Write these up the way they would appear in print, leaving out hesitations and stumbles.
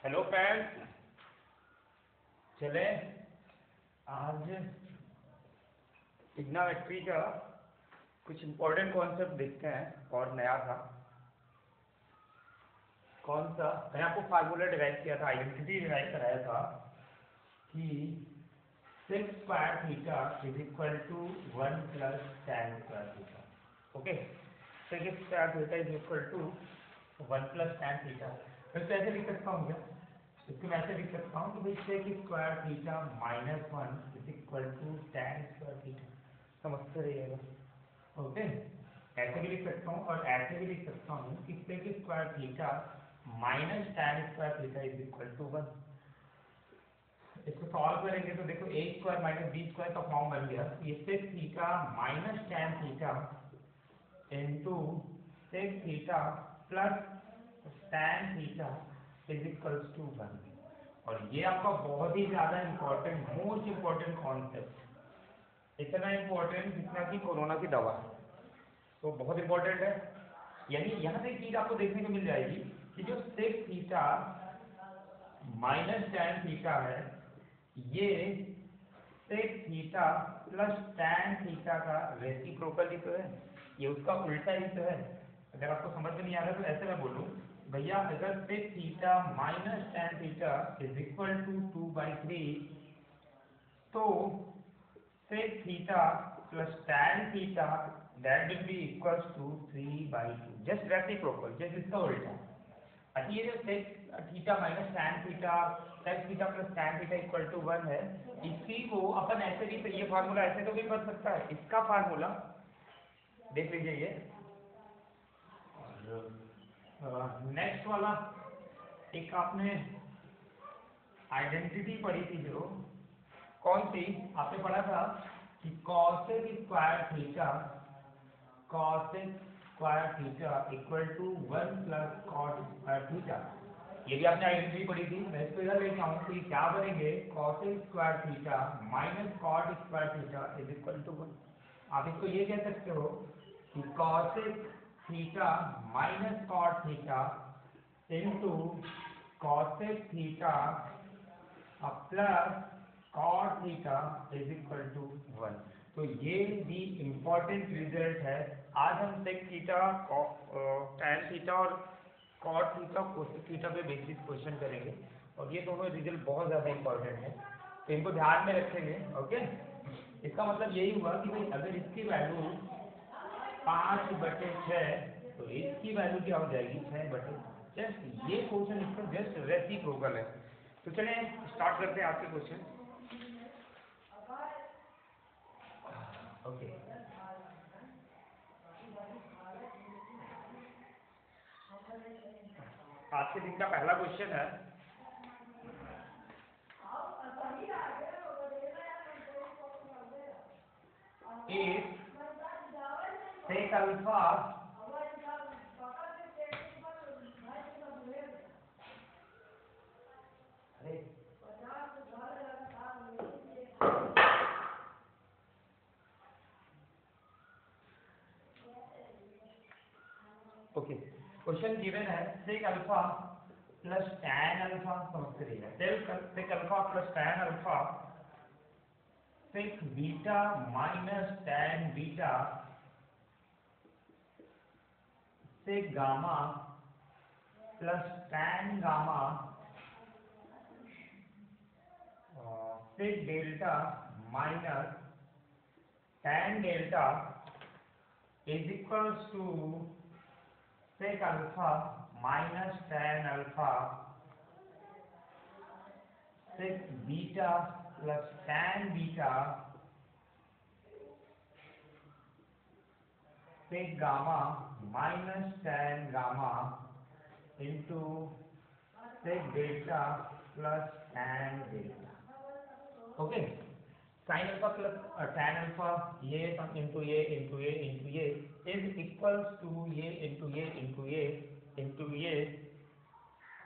Hello friends, चले आज trigonometry का कुछ इम्पोर्टेंट कॉन्सेप्ट देखते हैं। और नया था कौन सा, मैंने आपको फार्मूला डिराइव किया था, आइडेंटिटी डिराइव कराया था कि sec square theta is equal to 1 plus tan square theta. Okay, sec square theta is equal to 1 plus tan theta. मैं तो ऐसे लिख सकता हूँ क्या? इसको मैं ऐसे लिख सकता हूँ कि भाई sec square theta minus 1 is equal to tan square theta. समझते रहिएगा। ओके, ऐसे भी लिख सकता हूँ और ऐसे भी लिख सकता हूँ कि sec square theta minus tan square theta is equal to 1। इसको सॉल्व करेंगे तो देखो A square minus B square का फॉर्म बन गया। ये sec theta minus tan theta into sec theta plus tan theta is equals to 1। और ये आपका बहुत ही ज्यादा इंपॉर्टेंट, मोस्ट इंपॉर्टेंट कॉन्सेप्ट, इतना इंपॉर्टेंट जितना कि कोरोना की दवा, तो बहुत इंपॉर्टेंट है। यानी यहाँ से एक चीज आपको देखने को मिल जाएगी कि जो sec theta minus tan theta है, ये sec theta plus tan theta का रेसिप्रोकल ही तो है, ये उसका उल्टा ही तो है। अगर आपको समझ में नहीं आ रहा तो ऐसे मैं बोलूँ, भैया अगर sec theta minus tan theta is equal to 2/3, तो sec theta plus tan theta that will be equals to 3/2, just reciprocal, just इसका उल्टा। अच्छा, ये जो sec theta minus tan theta, sec theta plus tan theta equal to 1 है, इसी को अपन ऐसे भी, तो ये फार्मूला ऐसे तो भी बन सकता है। इसका फार्मूला देख लीजिए ये, और नेक्स्ट वाला एक आपने आइडेंटिटी पढ़ी थी, जो कौन सी आपने पढ़ा था कि cosec square theta, cosec square theta equal to 1 plus cot square theta. ये भी आपने आइडेंटिटी पढ़ी थी। मैं इसको इधर लेता हूँ तो ये क्या बनेंगे, cosec square theta minus cot square theta is equal to 1। आप इसको ये कह सकते हो कि cosec theta minus cot theta into cosec theta plus cot theta is equal to 1। तो ये भी इम्पोर्टेंट रिजल्ट है। आज हम सेक थीटा, tan थीटा और कॉट थीटा, कोसेक थीटा पे बेसिस क्वेश्चन करेंगे, और ये दोनों रिजल्ट बहुत ज़्यादा इंपॉर्टेंट है, तो इनको ध्यान में रखेंगे। ओके, इसका मतलब यही हुआ कि भाई अगर इसकी वैल्यू 5/6, तो इसकी वैल्यू क्या हो जाएगी, 6/6। जस्ट ये क्वेश्चन इसका जस्ट रेसिप्रोकल है। तो चलिए स्टार्ट करते हैं आज के क्वेश्चन। ओके, आज के दिन का पहला क्वेश्चन है, if sec alpha okay, question given है sec alpha plus tan alpha, समझते रहिएगा, sec alpha plus tan alpha, sec beta minus tan beta, sec gamma plus tan gamma, sec delta minus tan delta is equals to sec alpha minus tan alpha, sec beta plus tan beta, sec gamma minus tan gamma into sec delta plus tan delta. Okay, sine alpha plus tan alpha, ये into ये into ये into ये is equals to ये into ये into ये into ये,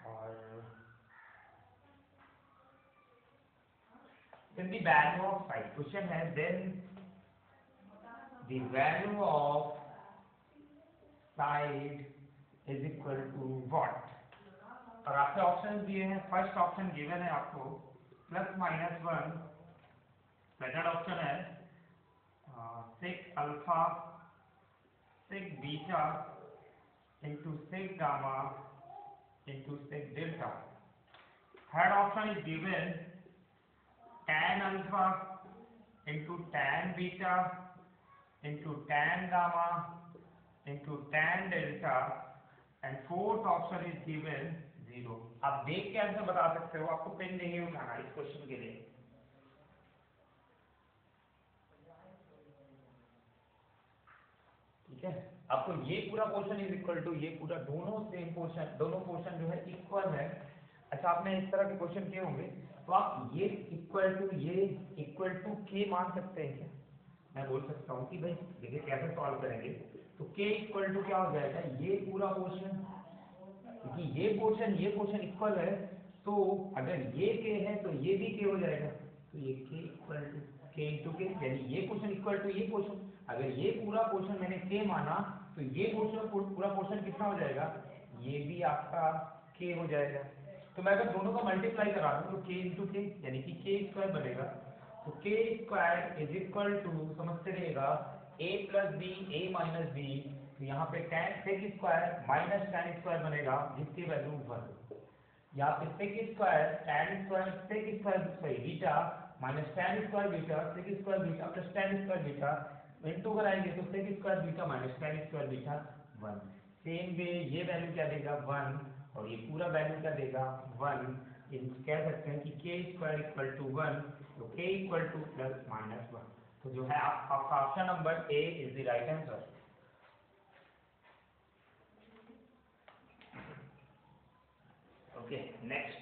और then the value of psi, question है then the value of side is equal to what? और आपके ऑप्शन दिए हैं, फर्स्ट ऑप्शन गिवन है आपको +-1, सेकंड ऑप्शन है sec alpha sec beta into sec gamma into sec delta. Third option is given tan alpha into tan beta into tan gamma into tan delta and fourth option is given 0। आप देख के answer बता सकते हो, आपको pen नहीं उठाना इस क्वेश्चन के लिए। ठीक है, आपको ये पूरा पोर्शन इज इक्वल टू ये पूरा दोनों सेम पोर्शन, दोनों पोर्शन जो है इक्वल है। अच्छा, आपने इस तरह के क्वेश्चन किए होंगे, तो आप ये इक्वल टू के मान सकते हैं क्या? मैं बोल सकता हूँ कि भाई देखिए कैसे सॉल्व करेंगे, तो के इक्वल टू क्या हो जाएगा, ये पूरा पोर्शन, क्योंकि ये पोर्शन इक्वल है, तो अगर ये के है तो ये भी के हो जाएगा, तो ये के इक्वल टू के इंटू के, यानी ये पोर्शन इक्वल टू ये पोर्शन। अगर ये पूरा पोर्शन मैंने के माना, तो ये पोर्शन पूरा पोर्शन कितना हो जाएगा, ये भी आपका के हो जाएगा। तो मैं अगर दोनों का मल्टीप्लाई करा दूं तो के इंटू के यानी कि के स्क्वायर बनेगा। तो के स्क्वायर इज इक्वल टू, समझते रहिएगा, a plus B A minus B, तो यहाँ पे tan sec square minus tan square बनेगा जिसकी वैल्यू 1। यहाँ पे sec square tan square sec square sorry beta minus tan square beta sec square beta plus tan square beta into कराएंगे तो sec square beta minus tan square beta 1। Same way ये value क्या देगा 1, और ये पूरा वैल्यू क्या देगा 1। कह सकते हैं कि के स्क्वायर इक्वल टू 1, तो के इक्वल टू +-1। तो जो है आपका option number A is the right answer. Okay, next.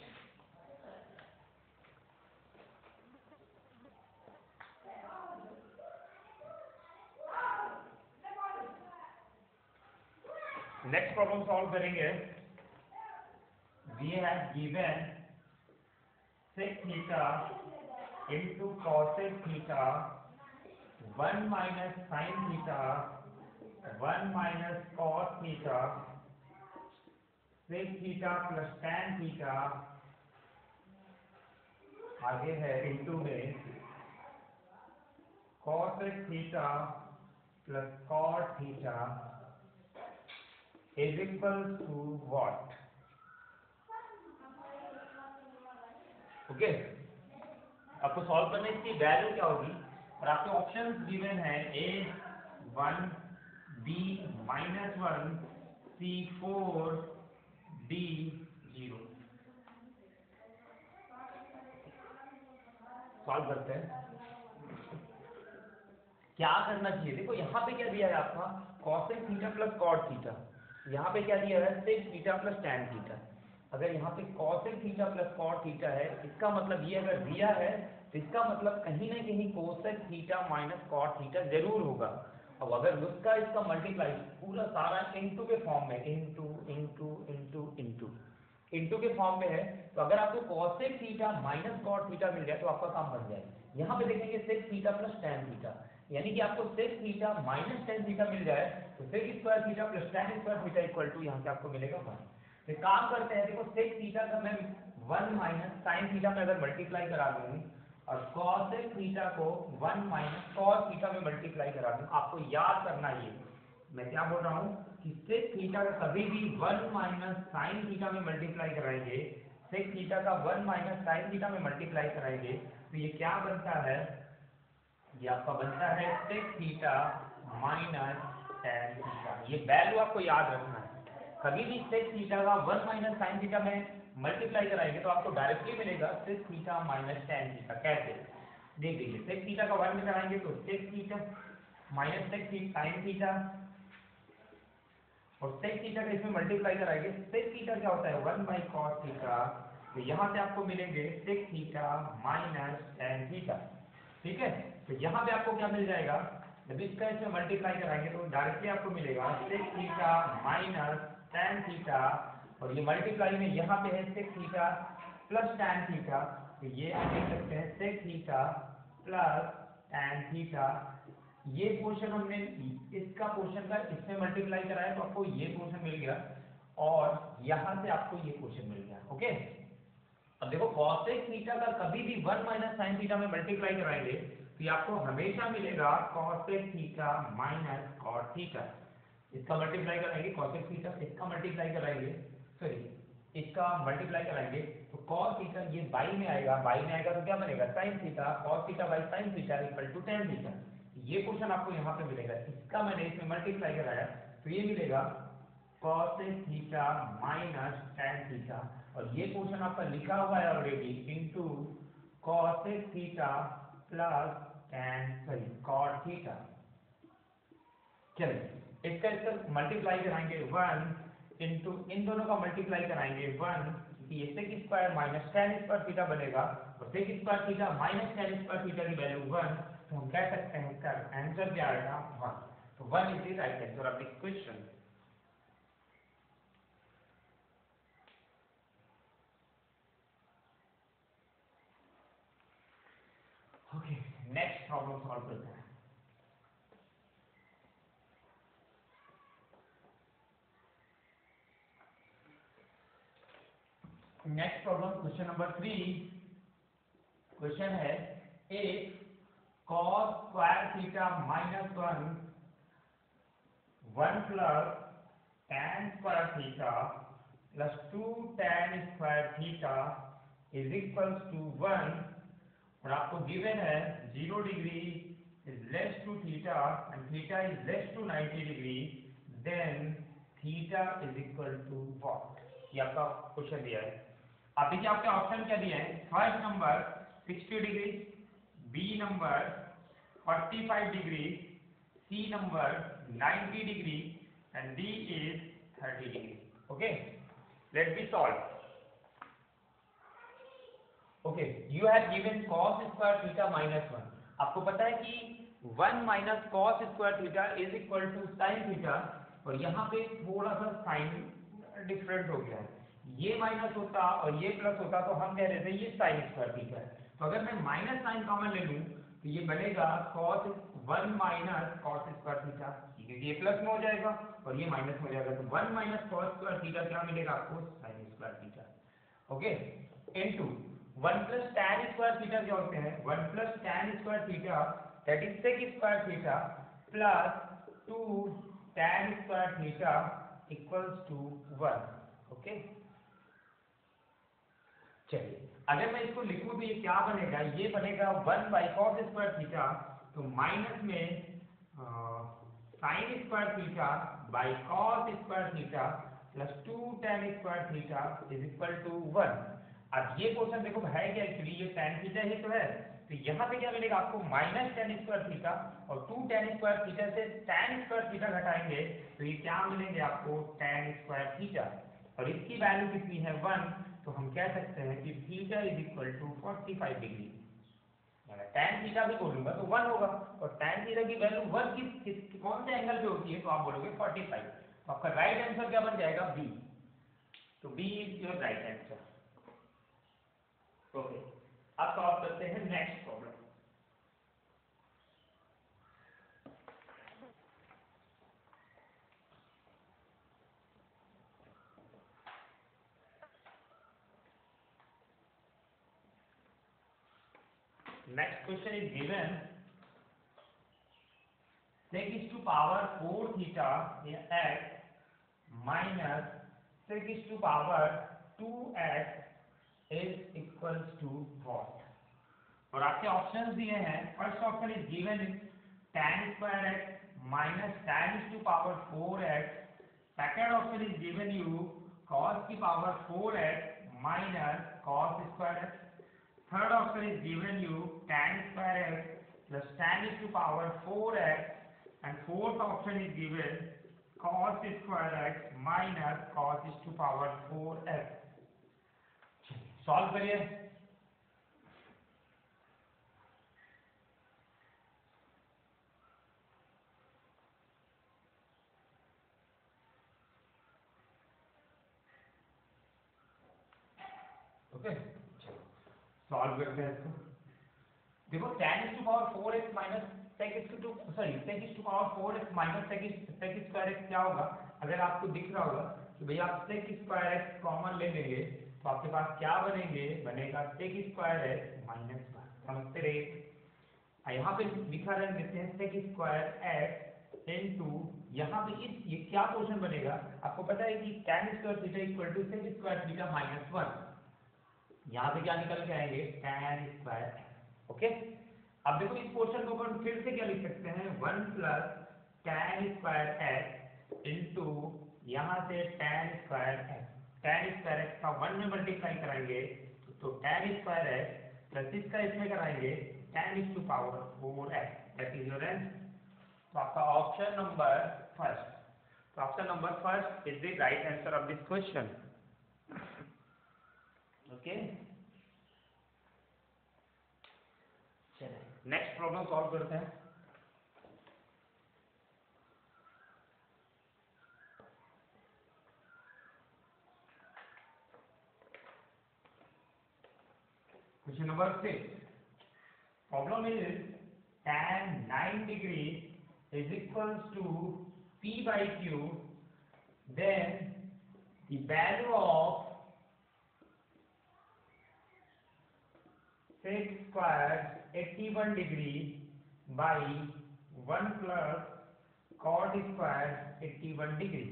Next problem solve करेंगे। We have given sec theta into cosec theta 1 minus sine theta 1 minus cos theta sec theta plus tan theta, आगे है into में cosec theta plus cot theta is equal to what. Okay, आपको solve करने की value क्या होगी, और आपके ऑप्शंस गिवन है A1 B-1 C4 D0। Solve करते हैं। क्या करना चाहिए, देखो यहाँ पे क्या दिया है आपका cosec theta plus cot theta, यहाँ पे क्या दिया है sec theta plus tan theta. अगर यहाँ पे cosec theta plus cot theta है, इसका मतलब ये अगर दिया है तो इसका मतलब कहीं ना कहीं cosec theta minus cot theta जरूर होगा। अब अगर उसका इसका मल्टीप्लाई पूरा सारा इनटू के फॉर्म में, into into into into into के फॉर्म में है, तो अगर आपको cosec theta minus cot theta मिल जाए तो आपका काम बन जाए। यहाँ पे देखेंगे sec theta plus tan theta, यानी कि आपको sec theta minus tan theta मिल जाए तो sec square theta plus tan square theta equal to यहाँ से आपको मिलेगा 1। तो काम करते हैं, देखो सेक थीटा का मैं 1 माइनस साइन थीटा में अगर मल्टीप्लाई करा दूं और कॉसेक थीटा को 1 माइनस कॉस थीटा में मल्टीप्लाई करा दूं, आपको याद करना ये मैं क्या बोल रहा हूँ कि सेक थीटा का कभी भी 1 माइनस साइन थीटा में मल्टीप्लाई कराएंगे, सेक थीटा का 1 माइनस साइन थीटा में मल्टीप्लाई कराएंगे तो ये क्या बनता है, ये आपका बनता है sec theta minus tan theta. ये वैल्यू आपको याद रखना है। कभी भी सेक थीटा का 1 माइनस साइन थीटा में मल्टीप्लाई कराएंगे तो आपको डायरेक्टली मिलेगा sec theta minus tan theta. कैसे देख लीजिए, सेक थीटा का 1 में कराएंगे तो sec theta minus sec sine theta, और सेक थीटा का इसमें मल्टीप्लाई कराएंगे, सेक थीटा क्या होता है 1 बाई कॉस थीटा, तो यहाँ से आपको मिलेंगे sec theta minus tan theta. ठीक है, तो यहाँ पे आपको क्या मिल जाएगा, जब इसका इसमें मल्टीप्लाई कराएंगे तो डायरेक्टली आपको मिलेगा sec theta minus tan theta, और ये मल्टीप्लाई में यहाँ पे है sec theta plus tan theta, तो ये आप देख सकते हैं sec theta plus tan theta. ये पोर्शन हमने इसका पोर्शन का इसमें मल्टीप्लाई कराया तो आपको ये पोर्शन मिल गया, और यहां से आपको ये क्वेश्चन मिल गया। ओके, अब देखो cosec थीटा का कभी भी 1 माइनस साइन थीटा में मल्टीप्लाई कराएंगे तो ये आपको हमेशा मिलेगा cosec theta minus cot theta. इसका मल्टीप्लाई कराएंगे cosec थीटा, इसका मल्टीप्लाई कराएंगे, सॉरी इसका मल्टीप्लाई कराएंगे तो cos थीटा ये बाई में आएगा, बाई में आएगा तो क्या बनेगा sin theta, cos theta by sin theta equal to tan theta. ये क्वेश्चन आपको यहाँ पे मिलेगा, इसका मैंने इसमें मल्टीप्लाई कराया तो ये मिलेगा cosec theta minus tan theta, और ये क्वेश्चन आपका लिखा हुआ है already into cosec theta plus tan sorry cot theta. चलिए इसका मल्टीप्लाई कराएंगे 1 इनटू इन दोनों का मल्टीप्लाई कराएंगे 1 कि ये sec square minus tan square theta बनेगा, और sec square theta minus tan square theta की वैल्यू 1, तो हम कह सकते हैं इसका आंसर क्या आएगा 1। तो 1 is the right answer of this question. Okay, next problem solve करते हैं। Next problem question number 3। Question है एक cos square theta minus 1 plus tan square theta plus 2 tan square theta is equals to 1, और आपको given है 0 degree is less to theta and theta is less to 90 degree, then theta is equal to what. ये आपका question दिया है। अब देखिए आपके ऑप्शन क्या दिए हैं, first number 60 degree, B number 45 degree, C number 90 degree and D is 30 degree. Okay, let be solve. Okay, you have given cos square theta minus 1। आपको पता है कि 1 minus cos square theta is equal to sin theta, और यहाँ पे थोड़ा सा sign different हो गया है, ये माइनस होता और ये प्लस होता तो हम कह रहे थे ये sin स्क्वायर थीटा है। तो अगर मैं माइनस साइन कॉमन ले लूं तो ये बनेगा cos 1 minus cos square theta, क्योंकि ये प्लस में हो जाएगा और ये माइनस में हो जाएगा, तो 1 माइनस cos स्क्वायर थीटा क्या मिलेगा आपको sin square theta. Okay, into 1 plus tan square theta क्या होते हैं, 1 plus tan square theta that is sec square theta plus 2 tan square theta equals to 1। Okay, चलिए अगर मैं इसको लिखूं तो ये क्या बनेगा, ये बनेगा 1 बाई cos स्क्वायर थीटा, तो माइनस में sin square theta by cos square theta plus 2 tan square theta is equal to 1। अब ये क्वेश्चन देखो है क्या, एक्चुअली ये tan थीटा ही तो है, तो यहाँ पे क्या मिलेगा आपको माइनस tan स्क्वायर थीटा, और 2 tan स्क्वायर थीटा से tan स्क्वायर थीटा घटाएंगे तो ये क्या मिलेंगे आपको tan स्क्वायर थीटा, और इसकी वैल्यू कितनी है 1, तो हम कह सकते हैं कि theta is equal to 45 degree. अगर tan थीटा भी बोलूंगा तो 1 होगा, और tan थीटा की वैल्यू 1 कौन से एंगल पे होती है, तो आप बोलोगे 45। तो आपका राइट आंसर क्या बन जाएगा बी, तो B is your right answer. Okay, अब सॉल्व करते हैं next problem. Next question is given sec is to power 4 theta x minus sec is to power 2x is equals to what। और आपके options दिए हैं, first option is given tan square x minus tan is to power 4x, second option is given you cos की power 4x minus cos square x, third option is given you tan square x plus tan is to power 4x, and fourth option is given cos square x minus cos is to power 4x। Solve करिए। Okay, solve करते हैं इसको। देखो tan is to power 4x minus sec is to sec is to power 4x minus sec square x क्या होगा, अगर आपको दिख रहा होगा कि भैया आप सेक स्क्वायर एक्स कॉमन ले लेंगे तो आपके पास क्या बनेगा sec square x minus one. समझते रहिए। यहाँ पे लिखा रख देते हैं सेक स्क्वायर एक्स इनटू, यहाँ पे ये क्या पोर्शन बनेगा, आपको पता है कि tan square theta equal to sec square theta minus one. यहाँ पे क्या निकल के आएंगे tan स्क्वायर एक्स। ओके, अब देखो इस पोर्शन को अपन फिर से क्या लिख सकते हैं, one plus tan square x into यहाँ से tan स्क्वायर एक्स का वन में मल्टीप्लाई कराएंगे तो tan स्क्वायर एक्स प्लस इसका इसमें कराएंगे tan is to power 4x। That is your answer. तो आपका option number first is the right answer of this question. Okay, चलिए नेक्स्ट प्रॉब्लम सॉल्व करते हैं। Question number 6, problem is tan 9 degree is equals to p by q, then the value of sec squared 81 degree by 1 plus cot squared 81 degree,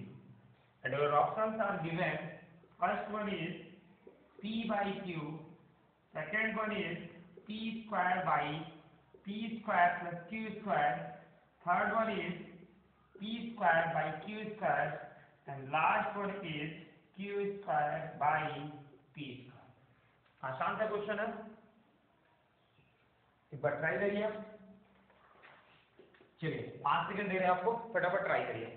and our options are given. First one is p by q, second one is p square by p square plus q square, third one is p square by q square, and last one is q square by p square। आसान सा question है, एक बार try करिए आप। चलिए 5 second दे रहे हैं आपको, फटाफट ट्राई करिए।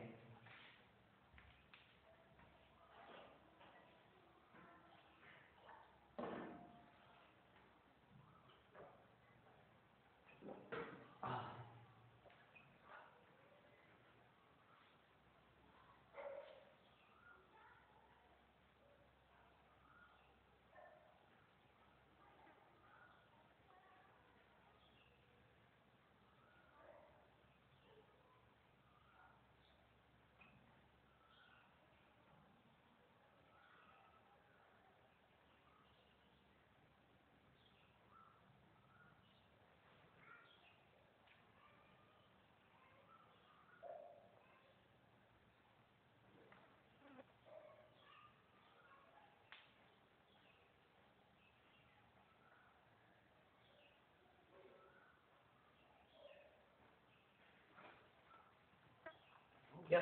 क्या,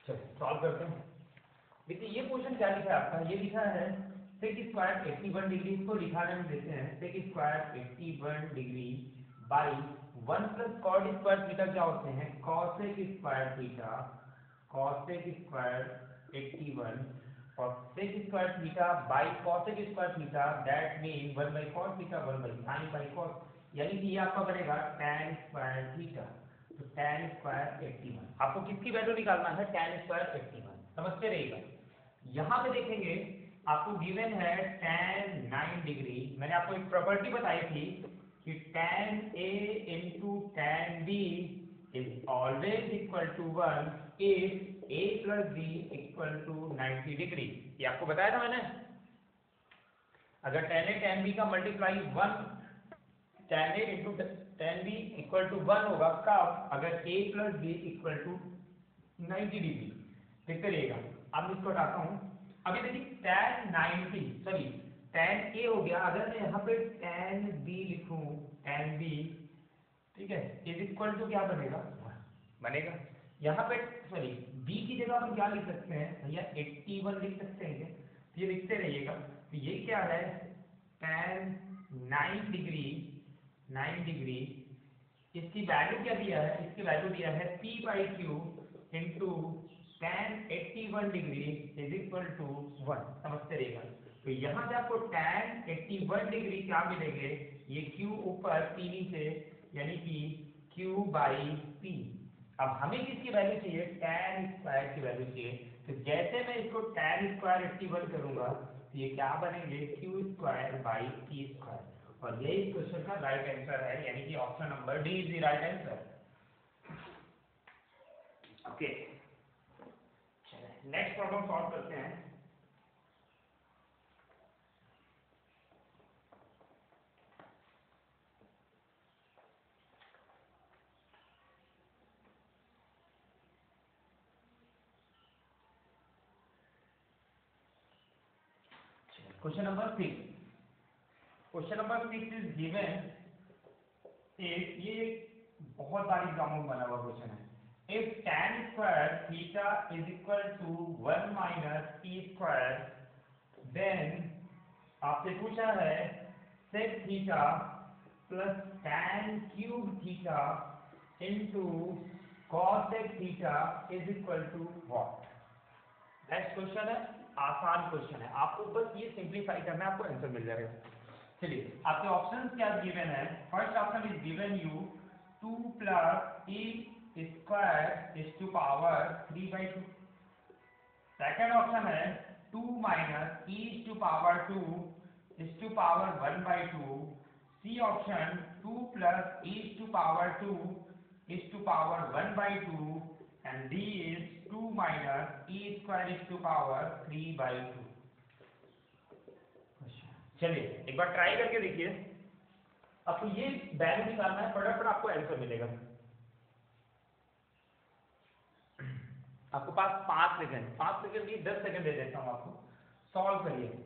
चलिए सॉल्व करते हैं। देखिए ये क्वेश्चन क्या लिखा है आपका, ये लिखा है सेक स्क्वायर 81 डिग्री, इसको लिखाने में देते हैं sec square 81 degree by 1 plus cot square theta क्या होते हैं cosec square theta, cosec square 81 और sec square theta by cosec square theta, that mean 1 by cos theta 1 by sine by cos, यानी कि ये आपका बनेगा tan स्क्वायर थीटा। तो tan स्क्वायर 81, आपको किसकी वैल्यू निकालना है tan स्क्वायर 81। समझते रहिएगा। यहाँ पे देखेंगे आपको गिवन है tan 9 डिग्री, मैंने आपको एक प्रॉपर्टी बताई थी कि tan A into tan B is always equal to 1 if A plus B equal to 90 degree. ये आपको बताया था मैंने। अगर tan A tan B का multiply 1 tan A into tan B equal to 1 होगा कब, अगर A plus B equal to 90 degree. देखते रहिएगा। अब इसको हटाता हूँ। अभी देखिए tan 90 सॉरी tan A हो गया, अगर मैं यहाँ पे tan B लिखूं, tan B ठीक है इज इक्वल टू क्या बनेगा 1 बनेगा। यहाँ पे सॉरी B की जगह हम क्या लिख सकते हैं भैया 81 लिख सकते हैं क्या, ये लिखते रहिएगा। तो ये क्या है tan 9 डिग्री, इसकी वैल्यू क्या दिया है, इसकी वैल्यू दिया है p by q into tan 81 degree is equal to 1। समझते रहिएगा। तो यहाँ से आपको tan 81 डिग्री क्या मिलेंगे, ये q ऊपर p नीचे, यानी कि q बाई p। अब हमें किसकी वैल्यू चाहिए, tan स्क्वायर की वैल्यू चाहिए। तो जैसे मैं इसको tan स्क्वायर 81 करूंगा तो ये क्या बनेंगे q square by p square, और यही इस क्वेश्चन का राइट आंसर है, यानी कि option number D is the right answer. Okay, next problem solve करते हैं। Question number 6। Question number 6 is given. ये बहुत बार एग्जाम में बना हुआ क्वेश्चन है। If tan square theta is equal to 1 minus t square, then आपसे पूछा है sec theta plus tan cube theta into cosec theta is equal to what. Next question है, आसान क्वेश्चन है, आपको बस ये सिंप्लीफाई करना है, आपको आंसर मिल जाएगा। चलिए, आपके ऑप्शंस क्या गिवन है। First option is given you 2 plus e square is to power 3/2। Second option है 2 minus e to power 2 is to power 1/2। C option 2 plus e to power 2 is to power 1/2 and D is 2 minus e square is to power 3/2। चलिए एक बार try करके देखिए, आपको ये value निकालना है, फटाफट आपको आंसर मिलेगा। आपको पास 5 सेकंड नहीं 10 सेकंड दे देता हूं आपको, सॉल्व करिए।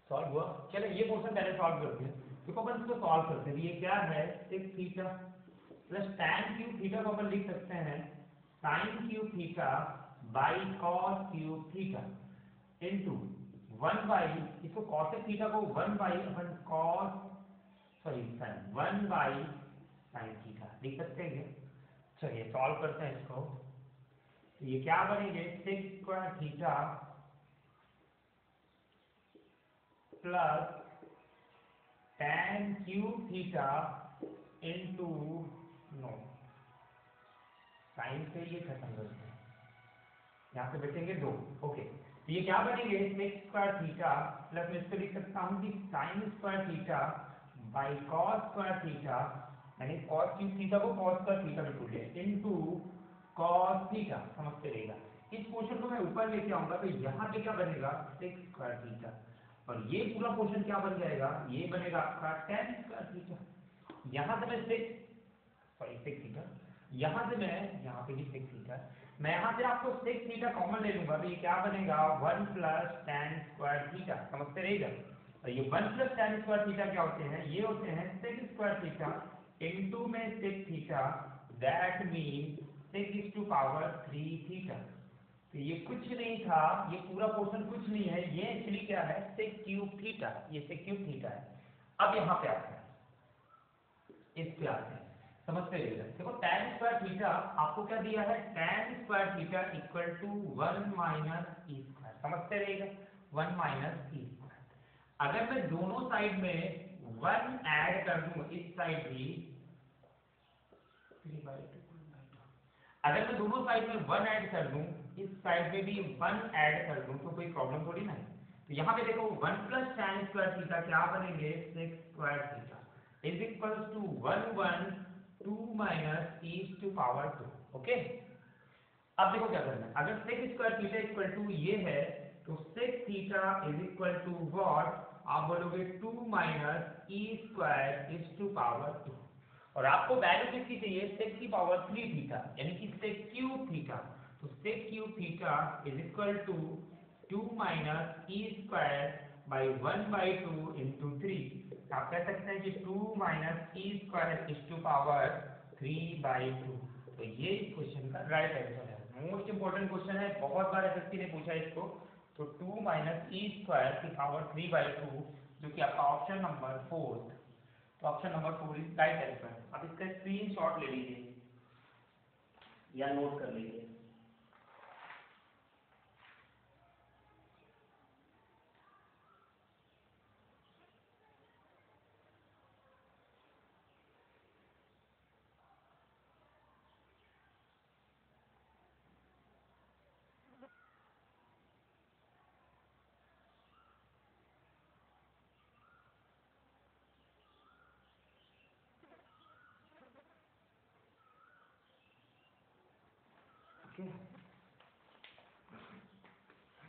सॉल्व हुआ। चलो ये पोर्शन पहले सॉल्व करते हैं, देखो अपन इसको सॉल्व करते हैं। ये क्या है, sec theta plus tan cube theta को अपन लिख सकते हैं sin cube theta by cos cube theta into 1 by, इसको cosec थीटा को 1 by upon cos sin 1 by sin theta लिख सकते हैं क्या। चलिए सॉल्व करते हैं इसको। तो ये क्या बनेंगे, sec square theta plus tan cube theta into no sine से ये खत्म करते हैं, यहाँ पे बचेंगे 2। ओके, तो ये क्या बनेंगे, sec स्क्वायर थीटा प्लस मैं इसको लिख सकता हूँ कि sin square theta by cos square theta, यानी cos क्यूब थीटा को cos स्क्वायर थीटा में टूट लिया इनटू cos थीटा। समझते रहेगा, इस पोर्शन को मैं ऊपर लेके आऊंगा तो यहाँ पे क्या बनेगा, sec स्क्वायर थीटा, और ये पूरा पोर्शन क्या बन जाएगा, ये बनेगा आपका tan स्क्वायर थीटा। यहाँ से मैं sec थीटा, यहाँ से मैं यहाँ पे भी sec थीटा, मैं यहाँ से आपको sec थीटा कॉमन ले लूंगा तो ये क्या बनेगा 1 प्लस tan स्क्वायर थीटा। समझते रहेगा, और ये 1 प्लस tan स्क्वायर थीटा क्या होते हैं, ये होते हैं sec स्क्वायर थीटा इनटू में sec theta, that mean sec is to power 3 theta. तो ये कुछ नहीं था, ये पूरा पोर्शन कुछ नहीं है, ये एक्चुअली क्या है, sec क्यूब थीटा, ये sec क्यूब थीटा है। अब यहाँ पे आते हैं, इस पे आते हैं, समझते रहिएगा। देखो tan स्क्वायर थीटा आपको क्या दिया है, tan square theta equal to 1 minus e square. समझते रहिएगा, 1 माइनस e स्क्वायर। अगर मैं दोनों साइड में 1 ऐड कर दूं, इस साइड भी 3/2, अगर मैं दोनों साइड में 1 ऐड कर दूं, इस साइड में भी 1 ऐड कर दूं, तो कोई प्रॉब्लम थोड़ी ना है। तो यहाँ पे देखो 1 प्लस tan स्क्वायर थीटा क्या बनेंगे, sec square theta is equal to 2 minus e to power 2। Okay, अब देखो क्या करना है, अगर sec square theta equal to ये है तो sec theta is equal to what, आप बोलोगे 2 minus e square is to power 2, और आपको वैल्यू कितनी चाहिए, sec की पावर 3 थीटा, यानी कि sec क्यूब थीटा। तो sec cube theta is equal to 2 minus e square by 1/2 into 3। आप कह सकते हैं कि 2 minus e square is to power 3/2। तो ये इस क्वेश्चन का राइट आंसर है। मोस्ट इंपोर्टेंट क्वेश्चन है, बहुत बार एसएससी ने पूछा इसको। तो 2 माइनस e स्क्वायर की पावर 3/2 जो कि आपका ऑप्शन नंबर 4, तो option number 4 is right answer. आप इसका स्क्रीनशॉट ले लीजिए या नोट कर लीजिए।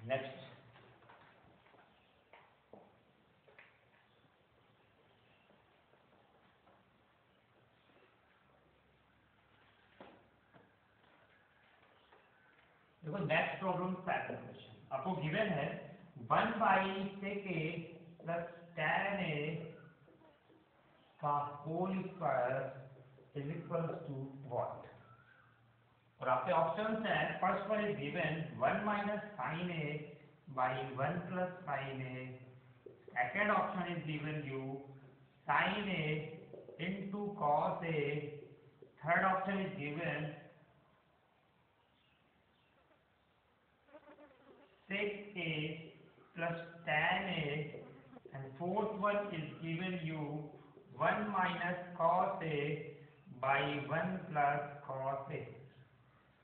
नेक्स्ट, देखो नेक्स्ट प्रॉब्लम पैटर्न क्वेश्चन आपको गिवन है 1/sec a plus tan a का whole square is equal to what. और आपके ऑप्शंस हैं, first one is given 1 minus sine A by 1 plus sine A, second option is given you sine A into cos A, third option is given sec a plus tan a, and fourth one is given you 1 minus cos a by 1 plus cos a।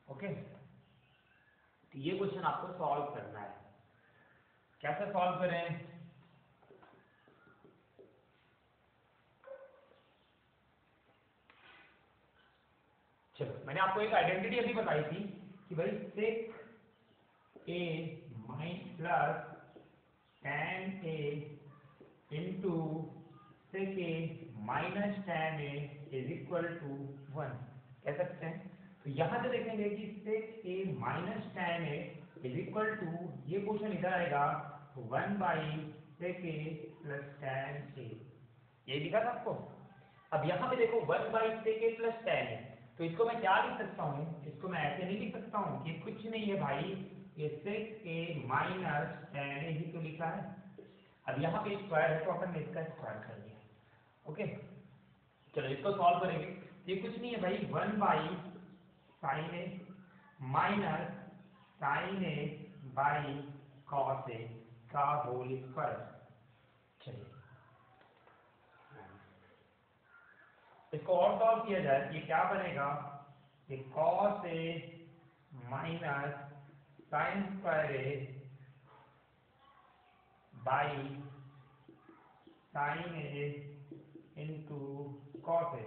Okay, तो ये question आपको solve करना है। कैसे solve करें? चलो, मैंने आपको एक आइडेंटिटी अभी बताई थी कि भाई sec a plus tan a into sec a minus tan a is equal to 1 कह सकते हैं। तो यहाँ से देखेंगे कि sec a minus tan a is equal to, ये क्वेश्चन इधर आएगा 1/sec a plus tan a, ये दिखा था आपको। अब यहाँ पे देखो 1/sec a plus tan a, तो इसको मैं क्या लिख सकता हूँ? इसको मैं ऐसे नहीं लिख सकता हूँ कि कुछ नहीं है भाई, ये sec a minus tan a ही तो लिखा है। अब यहाँ पे स्क्वायर है तो अपन ने इसका स्क्वायर कर दिया। ओके, चलो इसको सॉल्व करेंगे। ये कुछ नहीं है भाई, 1/sin a minus sin a by cos a का होल स्क्वायर। चलिए इसको और सॉल्व किया जाए, ये क्या बनेगा? ये cos a minus sine square a by sine a into cos a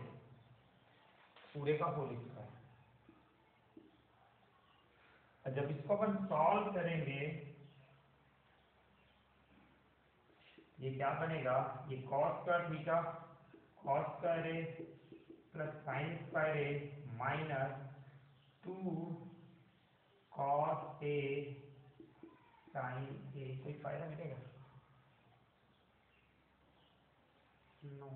पूरे का होल स्क्वायर। जब इसको अपन सॉल्व करेंगे ये क्या बनेगा? ये cos square theta cos square a plus sine square a minus 2 cos a sine a, कोई फायदा मिलेगा? नो,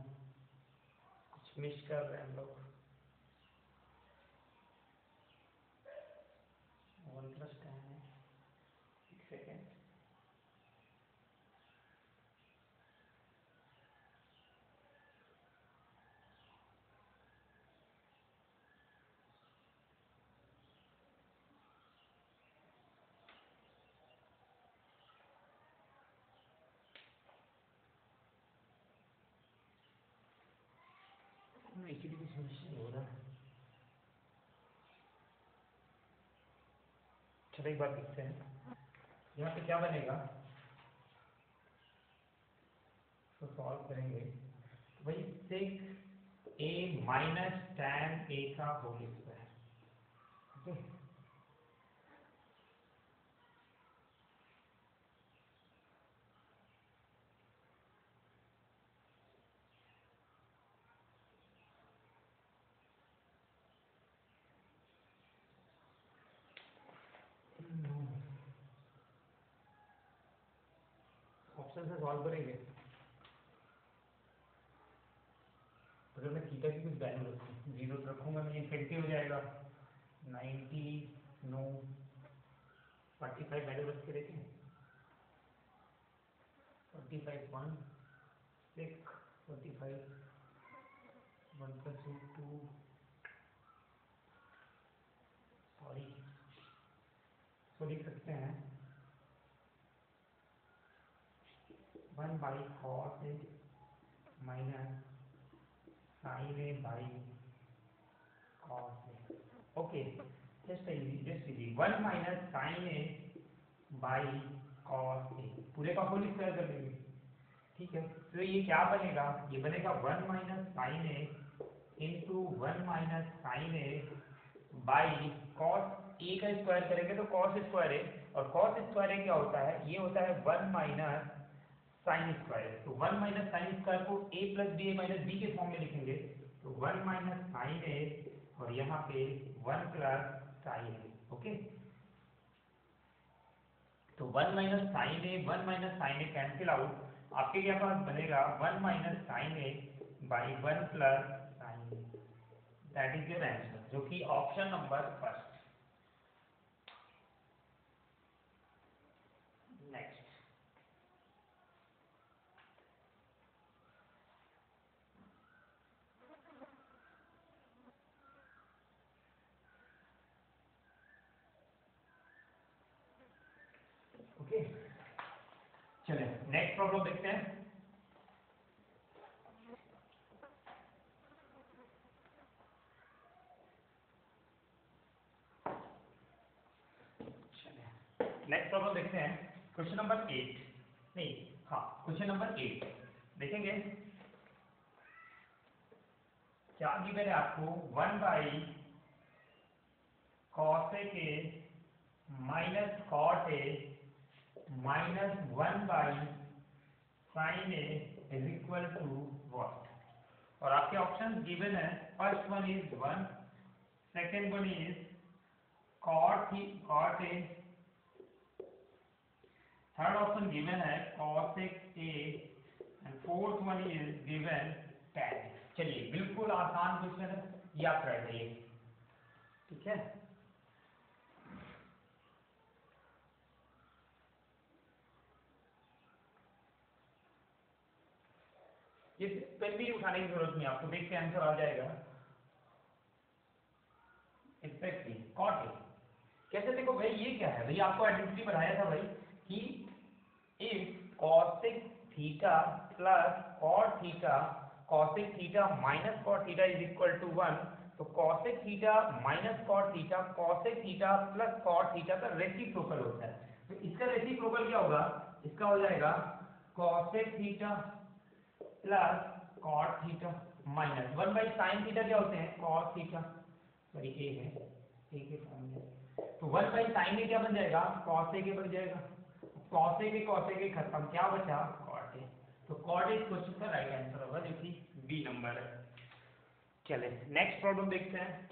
कुछ मिस कर रहे हैं हम लोग। 1 प्लस tan है, एक सेकेंड, इसीलिए कुछ मिस नहीं हो रहा। चलो एक बार देखते हैं यहाँ पे क्या बनेगा, तो सॉल्व करेंगे। तो भाई sec a minus tan a का होल स्क्वायर। ओके, ऑप्शन से सॉल्व करेंगे। अगर मैं थीटा की कुछ वैल्यू रखूँ, 0 रखूँगा मैं, इनफिनिटी हो जाएगा। 90 नो 45 वैल्यू रख के देखें, 45 1 sec 45 1 plus root 2 सॉरी तो लिख सकते हैं 1 by cos A minus sin A by cos A. Okay, just easy 1 minus sin A by cos ए, पूरे का होल स्क्वायर कर देंगे। ठीक है, तो ये क्या बनेगा, ये बनेगा 1 minus sine A into 1 minus sine A by cos A का स्क्वायर करेंगे तो कॉस स्क्वायर ए, और कॉस स्क्वायर ए क्या होता है, ये होता है 1 माइनस साइन स्क्वायर। तो 1 माइनस साइन स्क्वायर को a plus B A minus B के फॉर्म में लिखेंगे, तो 1 माइनस साइन ए और यहाँ पे 1 प्लस साइन ए। ओके, तो 1 minus sine A 1 minus sine A cancel out, आपके क्या पास बनेगा 1 minus sine A by 1 plus sine A, that is your answer, जो कि option number first. Next, okay, चलिए नेक्स्ट प्रॉब्लम देखते हैं। नेक्स्ट प्रॉब्लम देखते हैं, क्वेश्चन नंबर 8, नहीं हाँ क्वेश्चन नंबर 8 देखेंगे। क्या गिवन है आपको, 1 by cosec A minus cot A minus 1 by sine A is equal to what, और आपके ऑप्शन गिवन है, first one is 1, second one is cot A, third option given है cosec a and fourth one is given tan। चलिए बिल्कुल आसान question है, याद रह जाइए। ठीक है, ये पेन भी उठाने की जरूरत नहीं, आपको देख के आंसर आ जाएगा। एग्जैक्टली कॉट ए कैसे, देखो भाई ये क्या है, भाई आपको आइडेंटिटी बनाया था भाई कि if cosec theta plus cot theta cosec theta minus cot theta is equal to 1, तो cosec theta minus cot theta cosec theta plus cot theta का रेसिप्रोकल होता है, तो इसका रेसिप्रोकल क्या होगा, इसका हो जाएगा cosec theta plus cot theta minus 1 by sin theta क्या होते हैं cos theta, सॉरी a है, a के फॉर्म में, तो 1 बाई sin a क्या बन जाएगा cos a के बन जाएगा, कॉस ए खत्म, क्या बचा कॉट ए, तो कॉट ए इस क्वेश्चन का राइट आंसर होगा, जो कि बी नंबर है। चले नेक्स्ट प्रॉब्लम देखते हैं।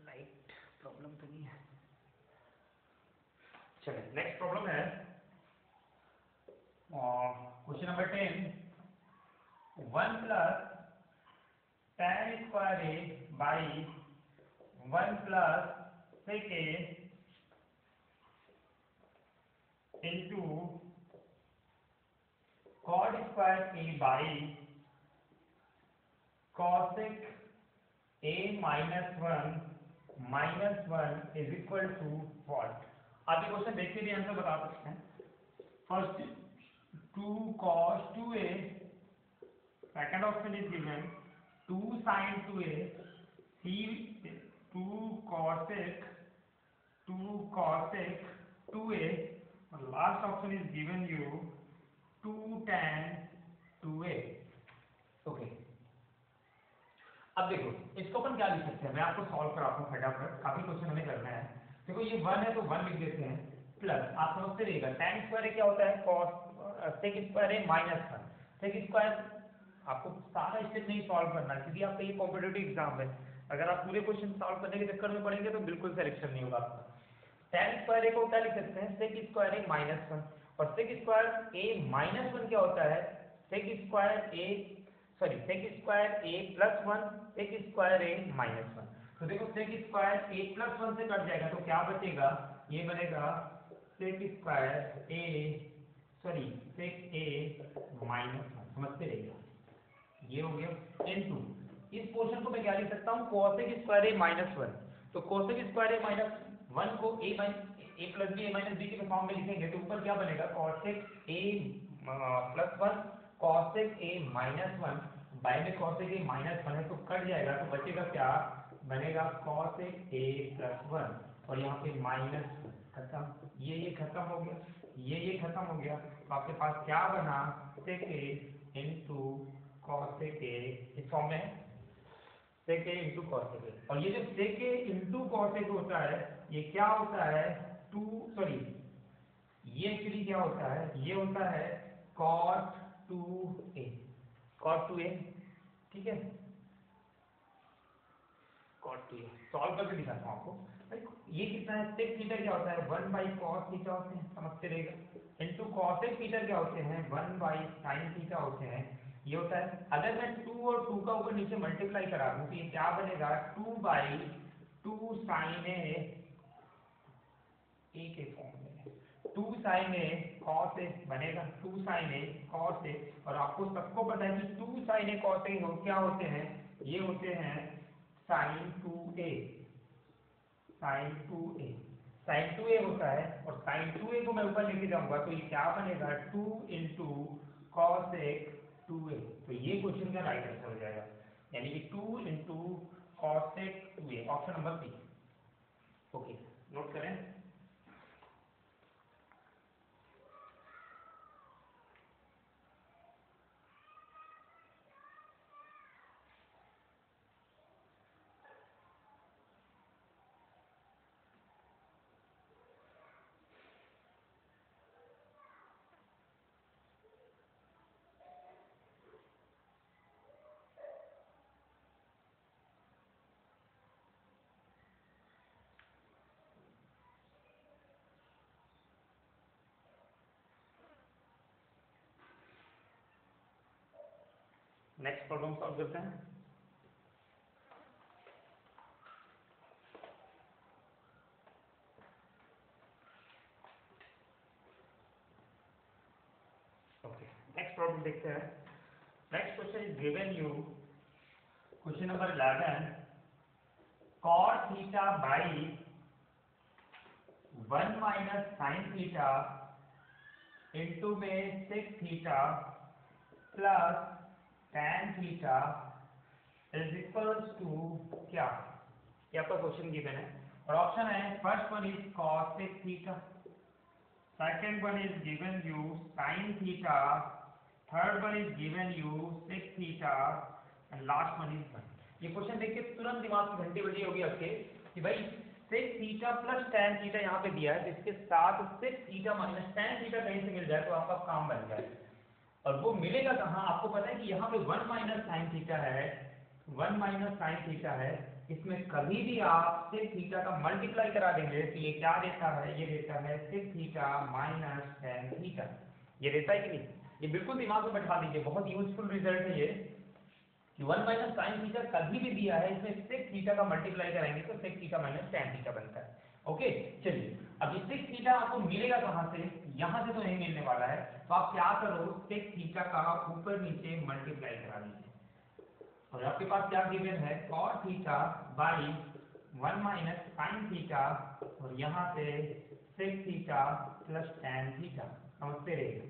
लाइट प्रॉब्लम तो नहीं है, चले नेक्स्ट प्रॉब्लम है question number 10, 1 plus tan square A by 1 plus sec a into cot square a by cosec a minus 1 is equal to what. आप ये क्वेश्चन देख के भी आंसर बता सकते हैं। First 2 cos 2a, second option is given 2 sin 2a, 2 cosec 2a, और last option is given you 2 tan 2a। Okay, अब देखो इसको अपन क्या लिख सकते हैं, मैं आपको सॉल्व कराता हूँ फटाफट, काफी क्वेश्चन हमें करना है। देखो ये 1 है तो 1 लिख देते हैं, प्लस आप समझते रहिएगा tan स्क्वायर क्या होता है cos sec स्क्वायर है माइनस 1, sec स्क्वायर आपको सारा स्टेप नहीं सॉल्व करना क्योंकि आपका ये कॉम्पिटिटिव एग्जाम है, अगर आप पूरे क्वेश्चन सॉल्व करने के चक्कर में पड़ेंगे तो बिल्कुल सिलेक्शन नहीं होगा आपका। tan स्क्वायर ए को क्या लिख सकते हैं sec स्क्वायर ए माइनस 1, और sec स्क्वायर ए माइनस 1 क्या होता है sec स्क्वायर ए प्लस 1 sec स्क्वायर ए माइनस 1। तो देखो sec स्क्वायर ए प्लस 1 से कट जाएगा तो क्या बचेगा ये बनेगा सेक स्क्वायर ए, सॉरी सेक ए माइनस 1, समझते रहिएगा। ये हो गया इनटू, इस पोर्शन को मैं क्या लिख सकता हूँ, कोसेक स्क्वायर ए माइनस 1। तो कोसेक स्क्वायर ए माइनस 1 को A plus B A minus B के फॉर्म में लिखेंगे तो ऊपर क्या बनेगा, cosec A plus 1 cosec A minus 1, by में कोसेक ए माइनस 1 है तो कट जाएगा, तो बचेगा क्या, बनेगा कोसेक ए प्लस 1 और यहाँ पे माइनस खत्म, ये खत्म हो गया, ये खत्म हो गया। तो आपके पास क्या बना, सेक ए इंटू कोसेक ए, इस फॉर्म में है सेक ए इंटू कोसेक ए। और ये जो सेक ए इंटू कोसेक होता है ये क्या होता है, ये एक्चुअली क्या होता है, ये होता है cot 2a, cot 2a, ठीक है, cot 2a सॉल्व करके दिखाता हूँ आपको। भाई ये कितना है, सेक थीटा क्या होता है 1 बाई कॉस थीटा होते हैं, समझते रहेगा, इनटू कोसेक थीटा क्या होते हैं 1 बाई साइन थीटा होते हैं, ये होता है। अगर मैं 2 और 2 का ऊपर नीचे मल्टीप्लाई करा दूं तो ये क्या बनेगा, 2 बाई 2 साइन ए के फॉर्म में, 2 साइन ए कॉस ए बनेगा, 2 साइन ए कॉस ए। और आपको सबको पता है कि 2 साइन ए कॉस ए क्या होते हैं, ये होते हैं sign 2a, sign 2a, sign 2a होता है। और साइन 2a को मैं ऊपर लेके जाऊंगा तो ये क्या बनेगा, 2 इंटू कॉसेक 2a। तो ये क्वेश्चन का राइट आंसर हो जाएगा, यानी कि 2 into cosec 2a, option number C. Okay, note करें। नेक्स्ट प्रॉब्लम सॉल्व करते हैं। ओके, नेक्स्ट प्रॉब्लम देखते हैं। Next question is given you, question number 11, cot theta by 1 minus sine theta into में sec theta plus tan theta is equals to क्या, ये आपका question given है और ऑप्शन है, first one is cosec theta, second one is given you sin theta, third one is given you sec theta and last one is 1। ये question देख के तुरंत दिमाग की घंटी बजी होगी आपके कि भाई sec theta plus tan theta यहाँ पे दिया है, तो इसके साथ sec theta minus tan theta कहीं से मिल जाए तो आपका काम बन जाए। और वो मिलेगा कहाँ, आपको पता है कि यहाँ पे 1 माइनस साइन थीटा है, 1 माइनस साइन थीटा है, इसमें कभी भी आप सेक थीटा का मल्टीप्लाई करा देंगे तो ये क्या देता है, ये देता है sec theta minus tan theta, ये देता है कि नहीं, ये बिल्कुल दिमाग में बैठा लीजिए, बहुत यूजफुल रिजल्ट है ये कि 1 माइनस साइन थीटा कभी भी दिया है, इसमें सेक थीटा का मल्टीप्लाई कराएंगे तो sec theta minus tan theta बनता है। ओके, चलिए अब ये सेक थीटा आपको मिलेगा कहाँ से, यहाँ से तो नहीं मिलने वाला है, तो आप क्या करो, सेक थीटा का ऊपर नीचे मल्टीप्लाई करा लीजिए और आपके पास क्या गिवन है, cot theta by 1 minus sine theta और यहाँ पे sec theta plus tan theta, समझते रहिए।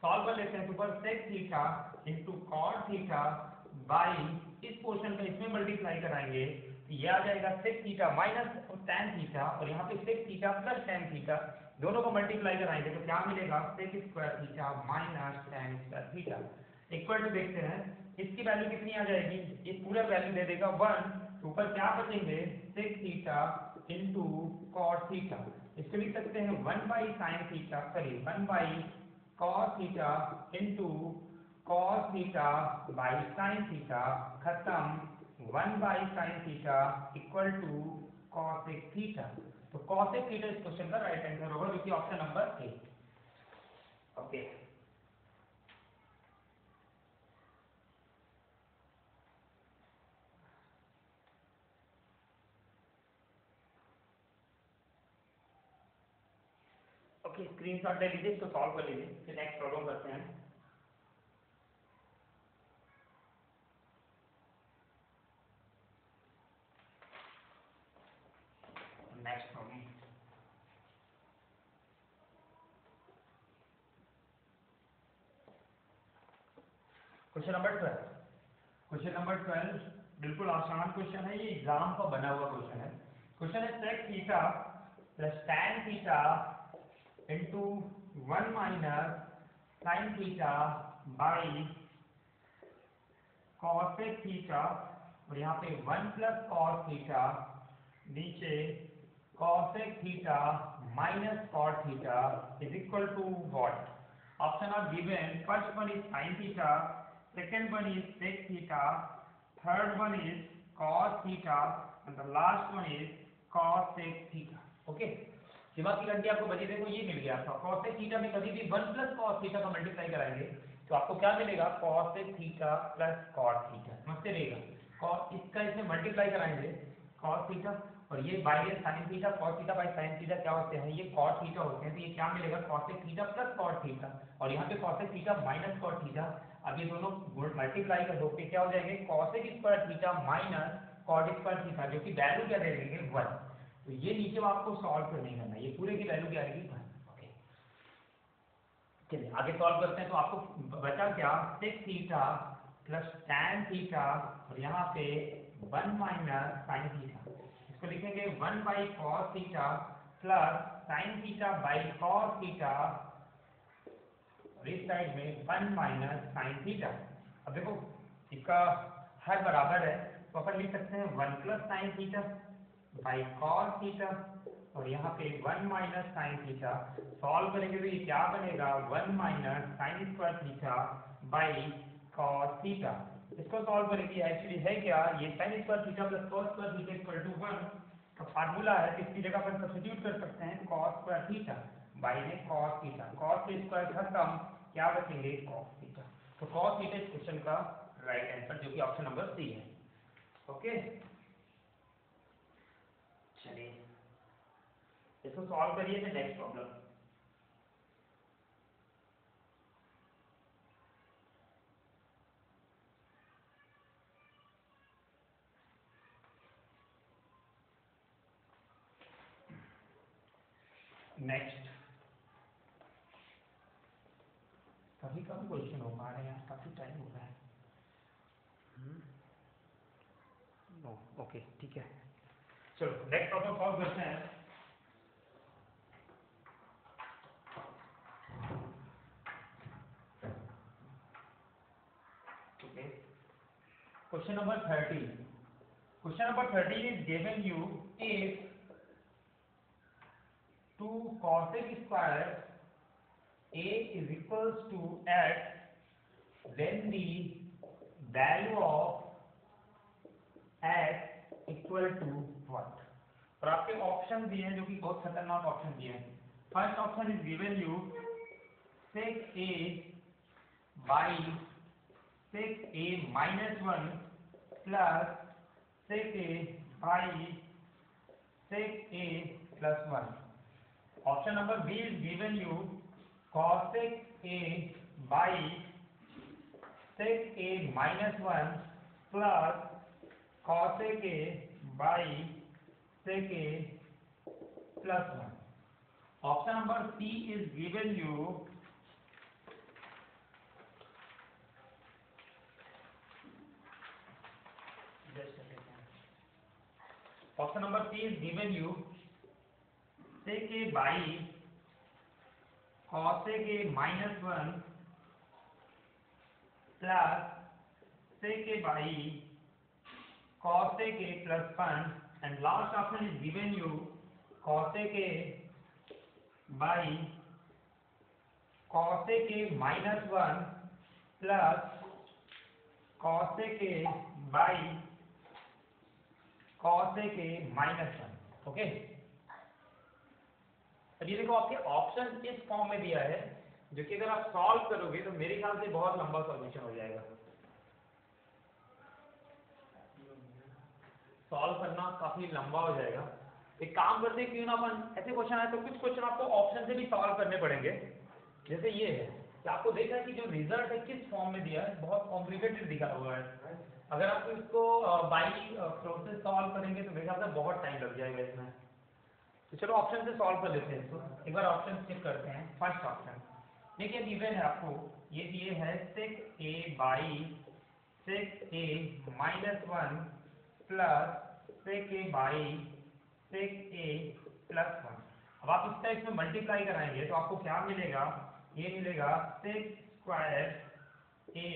सॉल्व कर लेते हैं, ऊपर sec theta into cot theta by इस पोर्शन का इसमें मल्टीप्लाई कराएंगे, ये आ जाएगा sec theta minus tan theta और यहाँ पे sec theta plus tan theta, दोनों को मल्टीप्लाई कराएंगे तो क्या मिलेगा, sec square theta minus tan square theta equal to, देखते हैं इसकी वैल्यू कितनी आ जाएगी, ये पूरा वैल्यू दे देगा 1, ऊपर क्या बचेंगे sec theta into cot theta, इसको लिख सकते हैं 1 by sine theta, sorry 1 by cos theta into cos theta by sine theta, खत्म 1 by sine theta equal to cosec theta. तो कॉसेक थीटा इस क्वेश्चन का राइट आंसर होगा जो कि option number A. Okay, okay, screenshot ले लीजिए, इसको सॉल्व कर लीजिए, फिर नेक्स्ट प्रॉब्लम करते हैं। Next problem, question number 12। Question number 12 बिल्कुल आसान क्वेश्चन है, ये एग्जाम का बना हुआ क्वेश्चन है। क्वेश्चन है sec theta plus tan theta into 1 minus sin theta by cosec theta, और यहाँ पे 1 प्लस cos थीटा, नीचे cosec theta minus cot theta is equal to what? Option are given, first one is sin theta, second one is sec theta, third one is cos theta, and the last one is cosec theta. Okay, दिमाग की घंटी आपको बजी, देखो ये मिल गया आपका cosec theta में कभी भी 1 प्लस cos theta का मल्टीप्लाई कराएंगे तो आपको क्या मिलेगा? cosec theta plus cot theta, समझते रहेगा। cos इसका इसमें मल्टीप्लाई कराएंगे cos theta, और ये by sin theta, cos theta by sin theta क्या होते हैं? ये cot theta होते हैं। तो ये क्या मिलेगा? cosec theta plus cot theta, और यहाँ पे cosec theta minus cot theta। अब ये दोनों मल्टीप्लाई कर दो, क्या हो जाएंगे? cosec square theta minus cot square theta, जो कि वैल्यू क्या दे देंगे? 1। तो ये नीचे आपको सॉल्व करने करना है, ये पूरे की वैल्यू क्या आएगी? 1। ओके, चलिए आगे सॉल्व करते हैं। तो आपको बचा क्या? sec theta plus tan theta, और यहाँ पे 1 माइनस sin थीटा, इसको लिखेंगे 1 by cos theta plus sin theta by cos theta, इस साइड में 1 माइनस साइन थीटा। अब देखो इसका हर बराबर है, तो अपन लिख सकते हैं 1 plus sine theta by cos theta, और यहाँ पे 1 माइनस साइन थीटा। सॉल्व करेंगे तो ये क्या बनेगा? 1 minus sine square theta by cos theta. इसको सॉल्व करेंगे, एक्चुअली है क्या? ये sine square theta plus cos square theta equal to 1 का फार्मूला है, तो इसकी जगह अपन सब्स्टिट्यूट कर सकते हैं कॉस स्क्वायर थीटा बाई में कॉस थीटा, कॉस स्क्वायर खत्म, क्या बचेंगे? cos theta. तो cos थीटा इस क्वेश्चन का राइट आंसर, जो कि ऑप्शन नंबर सी है। ओके, चलिए इसको सॉल्व करिए, फिर नेक्स्ट प्रॉब्लम। नेक्स्ट, कभी कभी क्वेश्चन हो पा रहे हैं, काफी टाइम हो रहा है। ओके ठीक है, चलो नेक्स्ट प्रॉब्लम सॉल्व करते हैं। Okay, question number 13। Question number 13 is given you if 2 cosec square a is equals to x, then the value of x equal to what? और आपके ऑप्शन दिए हैं जो कि बहुत खतरनाक ऑप्शन दिए हैं। First option is given you sec a by sec a minus 1 plus sec a by sec a plus 1। Option number B is given you cosec a by sec a minus 1 plus cosec a by sec a plus 1। Option number C is given you option number C is given you sec a by cosec a minus 1 plus sec a by cosec a plus 1, and last option is given you cosec a by cosec a minus 1 plus cosec a by cosec a minus 1। Okay, अब ये देखो आपके option इस form में दिया है, जो कि अगर आप सॉल्व करोगे तो मेरे ख्याल से बहुत लंबा सॉल्यूशन हो जाएगा। सॉल्व करना काफी लंबा हो जाएगा, एक काम करते हैं, क्यों ना अपन ऐसे क्वेश्चन आए तो कुछ क्वेश्चन आपको ऑप्शन से भी सॉल्व करने पड़ेंगे। जैसे ये है कि आपको देखा है कि जो रिजल्ट है किस फॉर्म में दिया है, बहुत कॉम्प्लिकेटेड दिखा हुआ है। अगर आप इसको बाई प्रोसेस सॉल्व करेंगे तो मेरे ख्याल से बहुत टाइम लग जाएगा इसमें। तो चलो ऑप्शन से सॉल्व कर लेते हैं इसको, एक बार ऑप्शन चेक करते हैं। फर्स्ट ऑप्शन देखिए, गिवन है आपको, ये दिए है 6a by 6a minus 1 plus 6a by 6a plus 1। अब आप इसका इसमें मल्टीप्लाई कराएंगे तो आपको क्या मिलेगा, ये मिलेगा 6 square a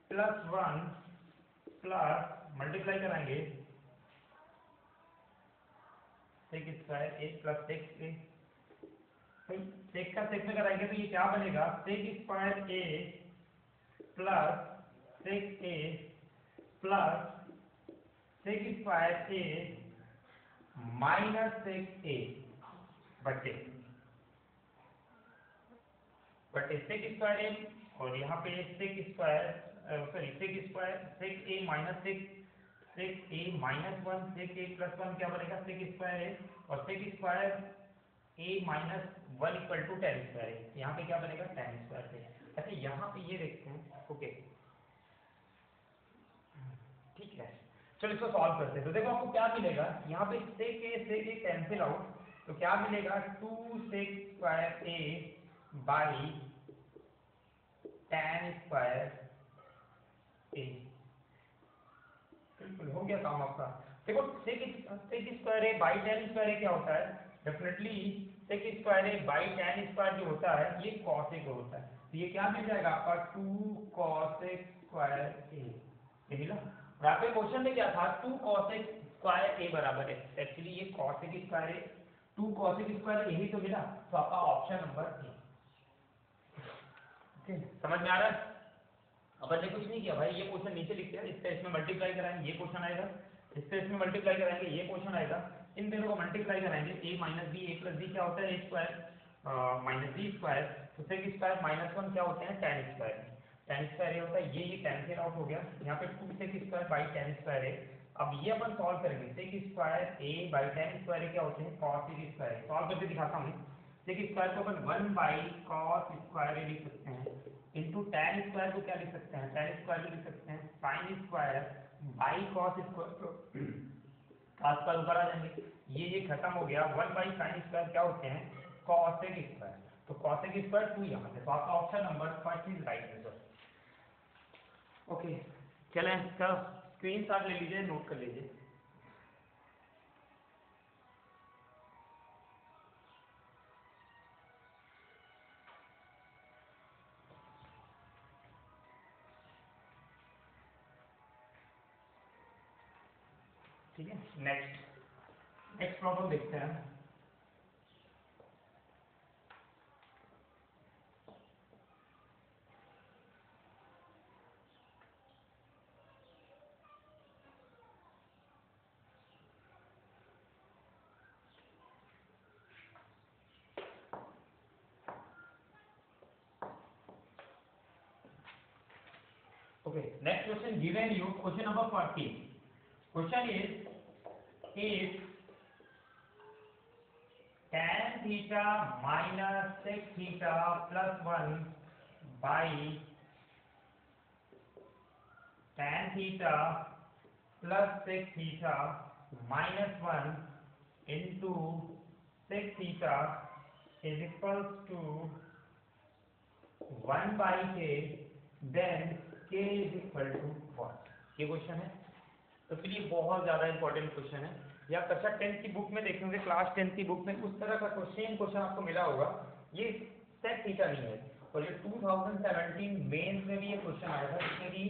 plus 1 plus multiply कराएंगे 6 स्क्वायर a प्लस 6a, 6 का 6 में कराएंगे तो ये क्या बनेगा, 6 square a plus 6a plus 6 square a minus 6a बटे 6 स्क्वायर a, और यहाँ पे 6 square 6a minus 6a minus 1 6a plus 1 क्या बनेगा 6 स्क्वायर a, और 6 square a minus 1 equal to 10 square a, यहाँ पे क्या बनेगा 10 स्क्वायर a। अच्छा यहाँ पे ये देखते हैं, ओके ठीक है, चलो इसको सॉल्व करते हैं। तो देखो आपको क्या मिलेगा, यहाँ पे sec a कैंसिल आउट, तो क्या मिलेगा 2 sec square a by tan square a। बिल्कुल हो गया काम आपका। देखो sec square a by tan square a क्या होता है, definitely sec square a by tan square जो होता है ये cos a को होता है, तो ये क्या मिल जाएगा आपका 2 cos a स्क्वायर a, ये मिला। और आपके क्वेश्चन में क्या था, 2 cos a स्क्वायर a बराबर है, एक्चुअली ये cos a square a 2 cos a square a ही तो मिला, तो आपका ऑप्शन नंबर ए। समझ में आ रहा है। अपन ने कुछ नहीं किया भाई, ये क्वेश्चन नीचे लिखते हैं, इससे इसमें मल्टीप्लाई कराएंगे ये क्वेश्चन आएगा, इससे इसमें मल्टीप्लाई कराएंगे ये क्वेश्चन आएगा, इन दोनों को मल्टीप्लाई कराएंगे a minus B, a plus B क्या होता है a square minus B square, तो sec स्क्वायर माइनस 1 क्या होते हैं tan स्क्वायर, tan स्क्वायर ये होता है, ये कैंसिल आउट हो गया, यहाँ पे 2 sec square by tan square है। अब ये अपन सॉल्व करेंगे, sec square a by tan square क्या होते हैं cos a स्क्वायर, सॉल्व करके दिखाता हूँ। sec स्क्वायर को अपन 1 बाई cos स्क्वायर लिख सकते हैं, इंटू tan स्क्वायर को क्या लिख सकते हैं, tan स्क्वायर लिख सकते हैं sin square by cos square, cos पर ऊपर आ जाएंगे, ये खत्म हो गया, 1 बाई sin स्क्वायर क्या होते हैं cos स्क्वायर, तो cos स्क्वायर 2 यहाँ पे, तो आपका option number first is right answer. Okay चलें, इसका स्क्रीनशॉट ले लीजिए, नोट कर लीजिए। ठीक है, नेक्स्ट प्रॉब्लम देखते हैं। Okay, next question given you, question number 40. Question is if tan theta minus sec theta plus 1 by tan theta plus sec theta minus 1 into sec theta is equals to 1 by k, then k is equal to what? ये question है, तो फिर ये बहुत ज्यादा important question है, या कक्षा 10 की बुक में देखेंगे, क्लास 10 की बुक में उस तरह का क्वेश्चन आपको मिला होगा। ये सेक थीटा नहीं है, और ये 2017 मेंस में भी ये क्वेश्चन आया था, जिसमें कि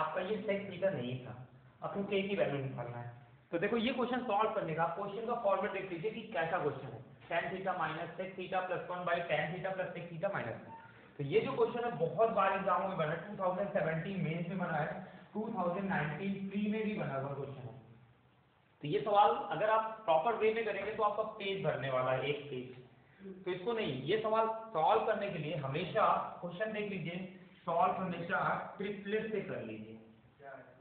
आपका ये सेक थीटा नहीं था, आपको के की वैल्यू निकालना है। तो देखो ये क्वेश्चन सॉल्व करने का क्वेश्चन का फॉर्मेट देख लीजिए कि कैसा क्वेश्चन है, tan theta minus sec theta plus 1 by tan theta plus sec theta minus 1। तो ये जो क्वेश्चन है बहुत बार एग्जामों में बना, 2017 मेंस में बना है, 2019 प्री में भी बना हुआ क्वेश्चन है। तो ये सवाल अगर आप प्रॉपर वे में करेंगे तो आपका पेज भरने वाला है, एक पेज। तो इसको नहीं, ये सवाल सॉल्व करने के लिए हमेशा क्वेश्चन देख लीजिए, सॉल्व हमेशा ट्रिपलेट से कर लीजिए,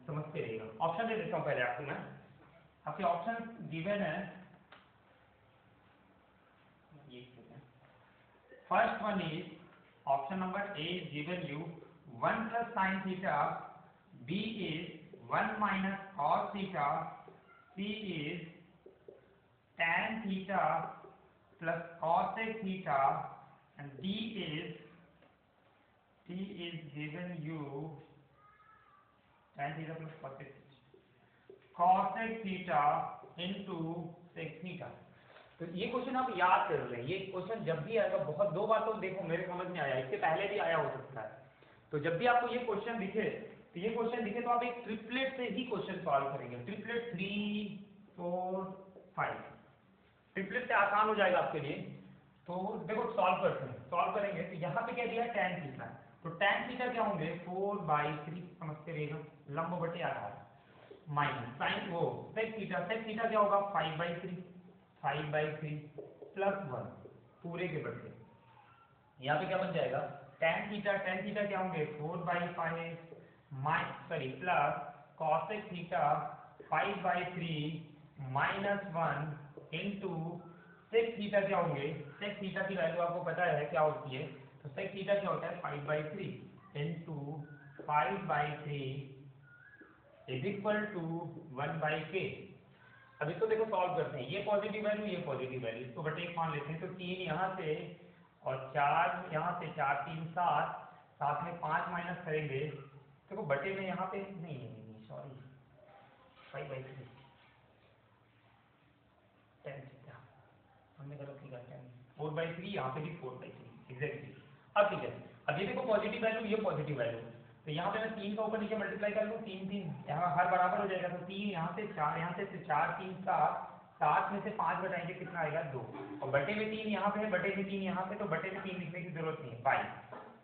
समझते रहिएगा। ऑप्शन दे देता हूँ पहले आपको मैं, आपके ऑप्शन गिवन है First one is option number A is given you 1 plus sin theta, B is 1 minus cos theta, C is tan theta plus cosec theta, and D is given you tan theta plus cosec theta into sec theta। तो ये question आप याद कर लें, ये question जब भी आएगा, बहुत दो बार तो देखो मेरे समझ में आया, इससे पहले भी आया हो सकता है। तो जब भी आपको ये क्वेश्चन दिखे, तो ये क्वेश्चन दिखे तो आप एक ट्रिपलेट से ही क्वेश्चन सॉल्व करेंगे। ट्रिपलेट 3 4 5 ट्रिपलेट से आसान हो जाएगा आपके लिए। तो देखो सॉल्व करते हैं, सॉल्व करेंगे तो यहाँ पे क्या दिया है tan थीटा, तो tan थीटा क्या होंगे 4/3, समझते रहिएगा, लंब बटे आधार, माइनस साइन वो sec थीटा क्या होगा 5/3 प्लस 1 पूरे के बटे, यहाँ पे क्या बन जाएगा tan थीटा क्या होंगे 4/5 plus cosec theta 5/3 minus 1 into sec theta क्या होंगे, sec थीटा की वैल्यू आपको पता है क्या होती है, तो sec थीटा क्या होता है 5/3 into 5/3 is equal to 1/k। अब इसको देखो सॉल्व करते हैं, ये पॉजिटिव वैल्यू ये पॉजिटिव वैल्यू, इसको बटे 1 मान लेते हैं। तो 3 यहाँ से और 4 यहाँ से, 4 3 7, साथ में 5 माइनस करेंगे, देखो बटे में यहाँ पे नहीं सॉरी 5/3 tan थीटा हमने गलत लिखा, 4/3 यहाँ पे भी 4/3 एग्जैक्टली। अब ठीक है, अब ये देखो पॉजिटिव वैल्यू ये पॉजिटिव वैल्यू, तो यहाँ पे मैं 3 का ऊपर नीचे मल्टीप्लाई कर लूँ, 3 यहाँ हर बराबर हो जाएगा, तो 3 यहाँ से 4 यहाँ से 4 3 7, 7 में से 5 घटाएंगे कितना आएगा 2, और बटे में 3 यहाँ पे है, बटे में 3 यहाँ पे, तो बटे में 3 लिखने की जरूरत नहीं है 5।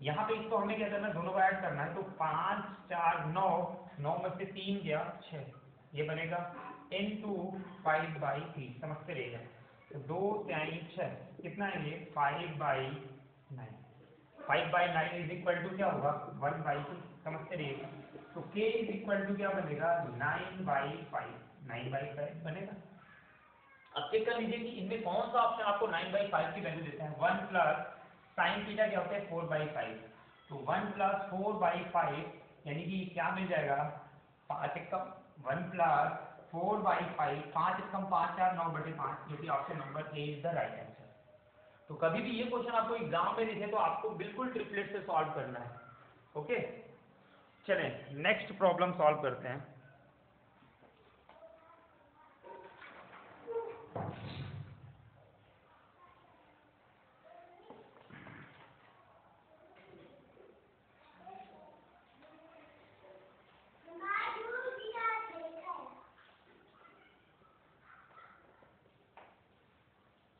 यहाँ पे इसको हमें क्या करना है, दोनों को ऐड करना है, तो 5 4 9, 9 में से 3 गया 6, ये बनेगा into 5/3, समझते रहिएगा। तो 2 3 6 कितना है ये 5/9, 5/9 इज इक्वल टू क्या होगा 1/2, समझते रहिएगा। तो k इज इक्वल टू क्या बनेगा 9/5 बनेगा। अब चेक कर लीजिए कि इनमें कौन सा ऑप्शन आपको 9/5 की वैल्यू देता है। 1 प्लस साइन थीटा क्या होता है 4/5, तो 1 प्लस 4/5 यानी कि क्या मिल जाएगा 5 एकम 1 प्लस 4/5, 5 एकम 5 4 9/5, जो कि option number A is the right answer. तो कभी भी ये क्वेश्चन आपको एग्जाम में दिखे तो आपको बिल्कुल ट्रिपलेट से सॉल्व करना है। ओके, चलें नेक्स्ट प्रॉब्लम सॉल्व करते हैं।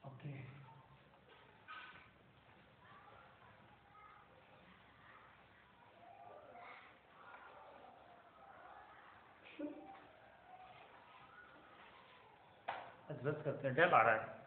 ओके, बस करते हैं, डेल आ रहा है।